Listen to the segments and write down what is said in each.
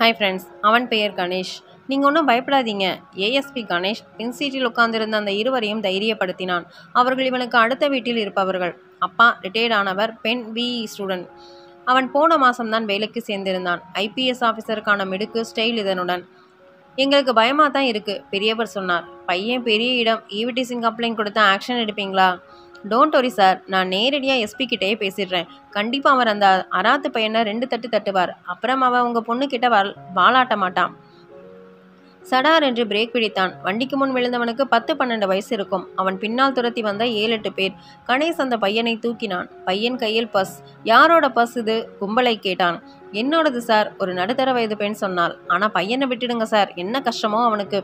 Hi friends, அவன் பெயர் கணேஷ். நீங்கள் ஒன்றும் பயப்படாதீங்க. ஏஎஸ்பி கணேஷ் பின் சீட்டில் உட்கார்ந்திருந்த அந்த இருவரையும் தைரியப்படுத்தினான். அவர்கள் இவனுக்கு அடுத்த வீட்டில் இருப்பவர்கள். அப்பா ரிட்டையர்ட் ஆனவர், பெண் பிஇ ஸ்டூடெண்ட். அவன் போன மாதம்தான் வேலைக்கு சேர்ந்திருந்தான். ஐபிஎஸ் ஆஃபீஸருக்கான மிடுக்கு ஸ்டைல் இதனுடன். எங்களுக்கு பயமாக தான் இருக்குது, பெரியவர் சொன்னார். பையன் பெரிய இடம், ஈவிடிசிங் கம்ப்ளைண்ட் கொடுத்தா ஆக்ஷன் எடுப்பீங்களா? டோன்ட் வரி சார், நான் நேரடியாக எஸ்பி கிட்டேயே பேசிடுறேன். கண்டிப்பாக அவர் அந்த அராத்து பையனை 2 தட்டு தட்டுவார். அப்புறம் அவன் உங்கள் பொண்ணுக்கிட்ட வாலாட்ட மாட்டான். சடார் என்று பிரேக் பிடித்தான். வண்டிக்கு முன் விழுந்தவனுக்கு 10-12 வயசு இருக்கும். அவன் பின்னால் துரத்தி வந்த 7-8 பேர். கணேஷ் அந்த பையனை தூக்கினான். பையன் கையில் பர்ஸ். யாரோட பர்ஸ் இது? கும்பலை கேட்டான். என்னோடது சார், ஒரு நடுத்தர வயது பெண் சொன்னாள். ஆனால் பையனை விட்டுடுங்க சார், என்ன கஷ்டமோ அவனுக்கு.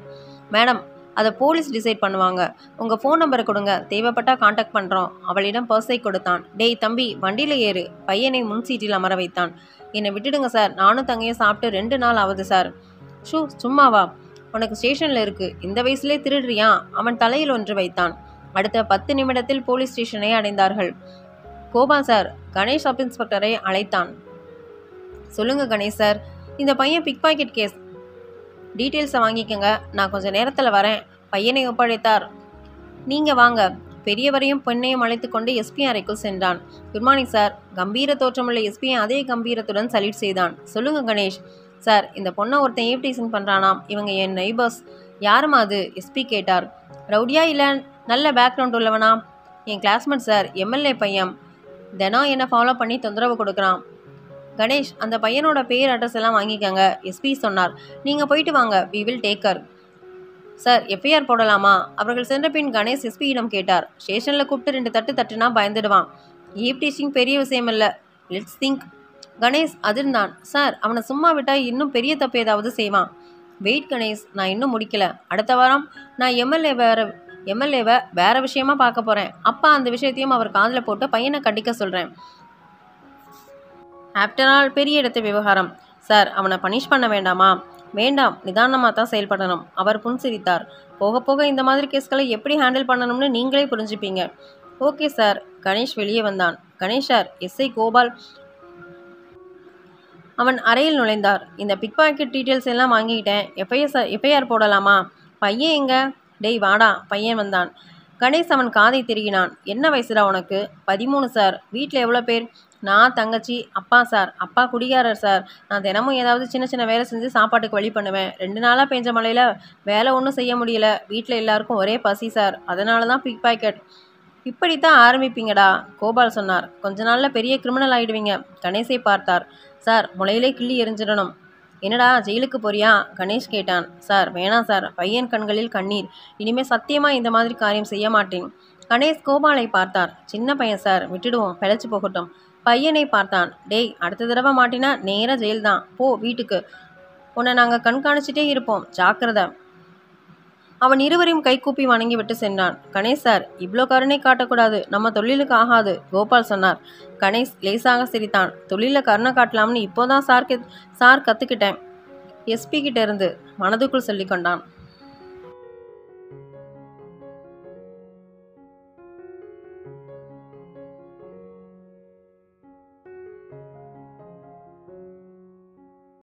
மேடம், அதை போலீஸ் டிசைட் பண்ணுவாங்க. உங்கள் ஃபோன் நம்பரை கொடுங்க, தேவைப்பட்டா காண்டாக்ட் பண்ணுறோம். அவளிடம் பர்ஸை கொடுத்தான். டேய் தம்பி, வண்டியில் ஏறு. பையனை முன் சீட்டில் அமர வைத்தான். என்னை விட்டுடுங்க சார், நானும் தங்கையும் சாப்பிட்டு 2 நாள் ஆகுது சார். சும்மாவா? உனக்கு ஸ்டேஷனில் இருக்குது, இந்த வயசுலே திருடுறியா? அவன் தலையில் ஒன்று வைத்தான். அடுத்த 10 நிமிடத்தில் போலீஸ் ஸ்டேஷனை அடைந்தார்கள். கோபால் சார் கணேஷ் சப் இன்ஸ்பெக்டரை அழைத்தான். சொல்லுங்க கணேஷ் சார், இந்த பையன் பிக் பாக்கெட் கேஸ், டீட்டெயில்ஸை வாங்கிக்கங்க, நான் கொஞ்சம் நேரத்தில் வரேன். பையனை ஒப்படைத்தார். நீங்கள் வாங்க. பெரியவரையும் பெண்ணையும் அழைத்து கொண்டு எஸ்பி அறைக்குள் சென்றான். Good morning sir. கம்பீர தோற்றமுள்ள எஸ்பியை அதே கம்பீரத்துடன் சல்யூட் செய்தான். சொல்லுங்க கணேஷ் சார், இந்த பொண்ணை ஒருத்தன் ஈவ்டீசிங் பண்ணுறானாம். இவங்க என் நெய்பர்ஸ். யாருமா அது? எஸ்பி கேட்டார். ரவுடியா இல்லை நல்ல பேக்ரவுண்ட் உள்ளவனா? என் கிளாஸ்மேட் சார், எம்எல்ஏ பையன். தினம் என்னை ஃபாலோ பண்ணி தொந்தரவு கொடுக்குறான். கணேஷ், அந்த பையனோட பேர் அட்ரஸ் எல்லாம் வாங்கிக்கங்க, எஸ்பி சொன்னார். நீங்கள் போயிட்டு வாங்க, we will take care. Sir, FIR போடலாமா? அவர்கள் சென்ற பின் கணேஷ் எஸ்பியிடம் கேட்டார். ஸ்டேஷனில் கூப்பிட்டு 2 தட்டு தட்டுனா பயந்துடுவான். ஈவ்டீசிங் பெரிய விஷயம் இல்லை, லெட்ஸ் திங்க். கணேஷ் அதிர்ந்தான். சார், அவனை சும்மா விட்டால் இன்னும் பெரிய தப்பு ஏதாவது செய்வான். வெயிட் கணேஷ், நான் இன்னும் முடிக்கல. அடுத்த வாரம் நான் எம்எல்ஏவை வேற விஷயமா பார்க்க போகிறேன். அப்பா அந்த விஷயத்தையும் அவர் காதில் போட்டு பையனை கண்டிக்க சொல்கிறேன். ஆஃப்டர் ஆல் பெரிய இடத்து விவகாரம். சார், அவனை பனிஷ் பண்ண வேண்டாமா? வேண்டாம், நிதானமாக தான் செயல்படணும். அவர் புன்சிரித்தார். போக போக இந்த மாதிரி கேஸ்களை எப்படி ஹேண்டில் பண்ணணும்னு நீங்களே புரிஞ்சுப்பீங்க. Okay sir. கணேஷ் வெளியே வந்தான். கணேஷ் சார், எஸ்ஐ கோபால் அவன் அறையில் நுழைந்தார். இந்த பிக் பாக்கெட் டீட்டெயில்ஸ் எல்லாம் வாங்கிக்கிட்டேன். எஃப்ஐஆர் போடலாமா? பையன் எங்க? டேய் வாடா. பையன் வந்தான். கணேஷ் அவன் காதை திருகினான். என்ன வயசுடா உனக்கு? 13 சார். வீட்டில் எவ்வளோ பேர்? நான், தங்கச்சி, அப்பா சார். அப்பா குடிகாரர் சார். நான் தினமும் ஏதாவது சின்ன சின்ன வேலை செஞ்சு சாப்பாட்டுக்கு வழி பண்ணுவேன். 2 நாளாக பெஞ்ச மழையில் வேலை ஒன்றும் செய்ய முடியல. வீட்டில் எல்லாருக்கும் ஒரே பசி சார், அதனால தான் பிக் பாக்கெட். இப்படித்தான் ஆரம்பிப்பீங்கடா, கோபால் சொன்னார். கொஞ்ச நாளில் பெரிய கிரிமினல் ஆகிடுவீங்க. கணேஷை பார்த்தார். சார், முளையிலே கிள்ளி எரிஞ்சிடணும். என்னடா ஜெயிலுக்கு போறியா? கணேஷ் கேட்டான். சார் வேணாம் சார். பையன் கண்களில் கண்ணீர். இனிமேல் சத்தியமாக இந்த மாதிரி காரியம் செய்ய மாட்டேன். கணேஷ் கோபாலை பார்த்தார். சின்ன பையன் சார், விட்டுடுவோம், பிழைச்சி போகட்டும். பையனை பார்த்தான். டேய், அடுத்த தடவை மாட்டினா நேராக ஜெயில் தான். போ வீட்டுக்கு. உன்னை நாங்கள் கண்காணிச்சிட்டே இருப்போம், ஜாக்கிரதை. அவன் இருவரையும் கைக்கூப்பி வணங்கி விட்டு சென்றான். கணேஷ் சார், இவ்வளோ கருணை காட்டக்கூடாது, நம்ம தொழிலுக்கு ஆகாது, கோபால் சொன்னார். கணேஷ் லேசாக சிரித்தான். தொழிலில் கருணை காட்டலாம்னு இப்போதான் சார் கற்றுக்கிட்டேன், எஸ்பி கிட்ட இருந்து, மனதுக்குள் சொல்லி கொண்டான்.